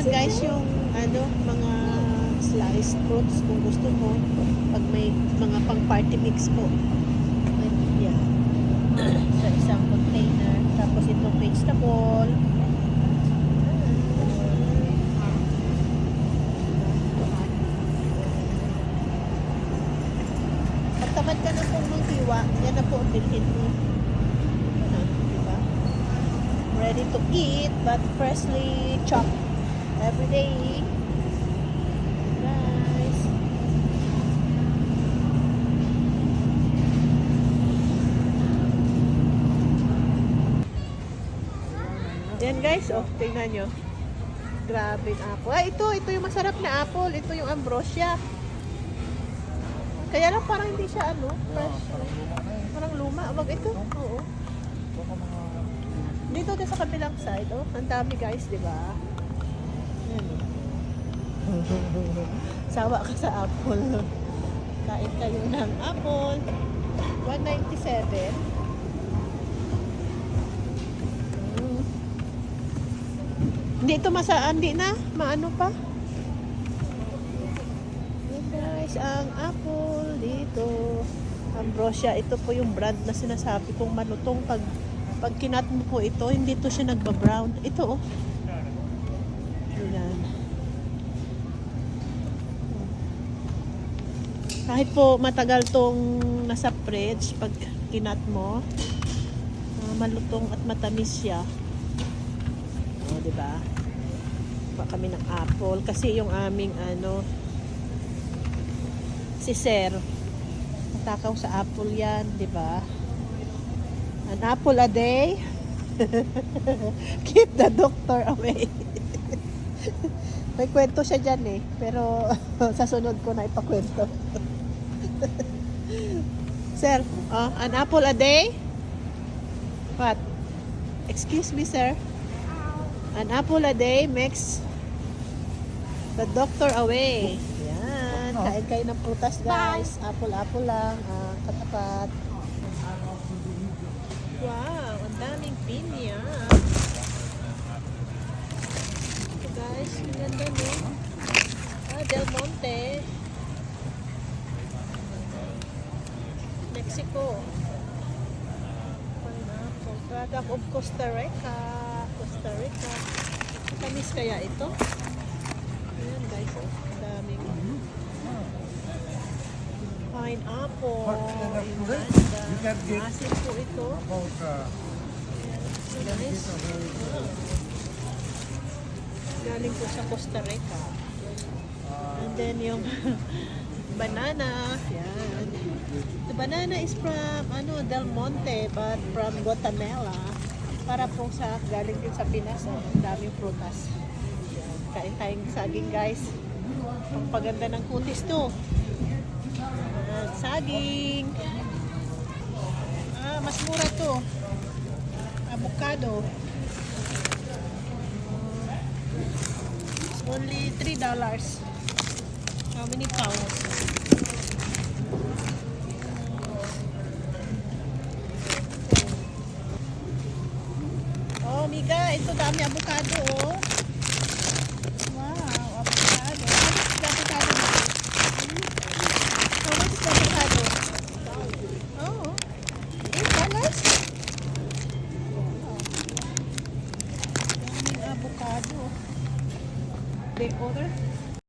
guys yung ano, mga sliced fruits kung gusto mo. Pag may mga pang party mix po. Yan. Sa isang container. Tapos itong vegetable. Pag tamad ka na pong maghiwa, yan na po ang bilhin mo. Diba? Ready to eat, but freshly chopped every day. Guys. Yan guys, oh, tingnan nyo. Grabe yung apple. Ah, ito yung masarap na apple. Ito yung ambrosia. Kaya lang parang hindi siya ano, fresh. Parang luma. Wag ito. Oo. Dito din sa kabilang side, oh. Ang dami guys, di ba? Yan. Sawa ka sa apple. Kain kayo ng apple. 197. Hindi ito hindi na, maano pa. Yan guys, ang apple dito. Ambrosia, ito po yung brand na sinasabi kong malutong. Pag kinat mo po ito, hindi to siya nagba-brown. Ito oh. Yan. Kahit po matagal tong nasa fridge, pag kinat mo, malutong at matamis siya. O, diba? Pa kami ng apple kasi yung aming ano si Sir natakaw sa apple yan, diba? An apple a day keep the doctor away. May kwento siya dyan eh, pero sa sunod ko na ipakwento. Sir, an apple a day? What? Excuse me, sir. An apple a day makes the doctor away. Yan. Kain kayo ng prutas, guys. Apple lang. Katapat. Wow. Ang daming pinya. So, guys. Ang ganda, no? Del Monte. Mexico. Pineapple. Product of Costa Rica. Costa Rica. Tamis kaya ito? Ayan guys, oh. Daming pineapple. Ganda. Asin po ito. Ayan. So nice. Galing po sa Costa Rica. And then yung banana. Ayan. The banana is from Del Monte, but from Guatemala. Para pong sa galing din sa Pinas, ang daming prutas. Yan. Kain tayong saging guys. Ang paganda ng kutis to. Saging. Mas mura to. Avocado. It's only $3. How many pounds? Oh, Miga, ito dami avocado, oh. Wow, avocado. How much is the avocado? How much is the avocado? Oh, $8? Daming avocado. Big order?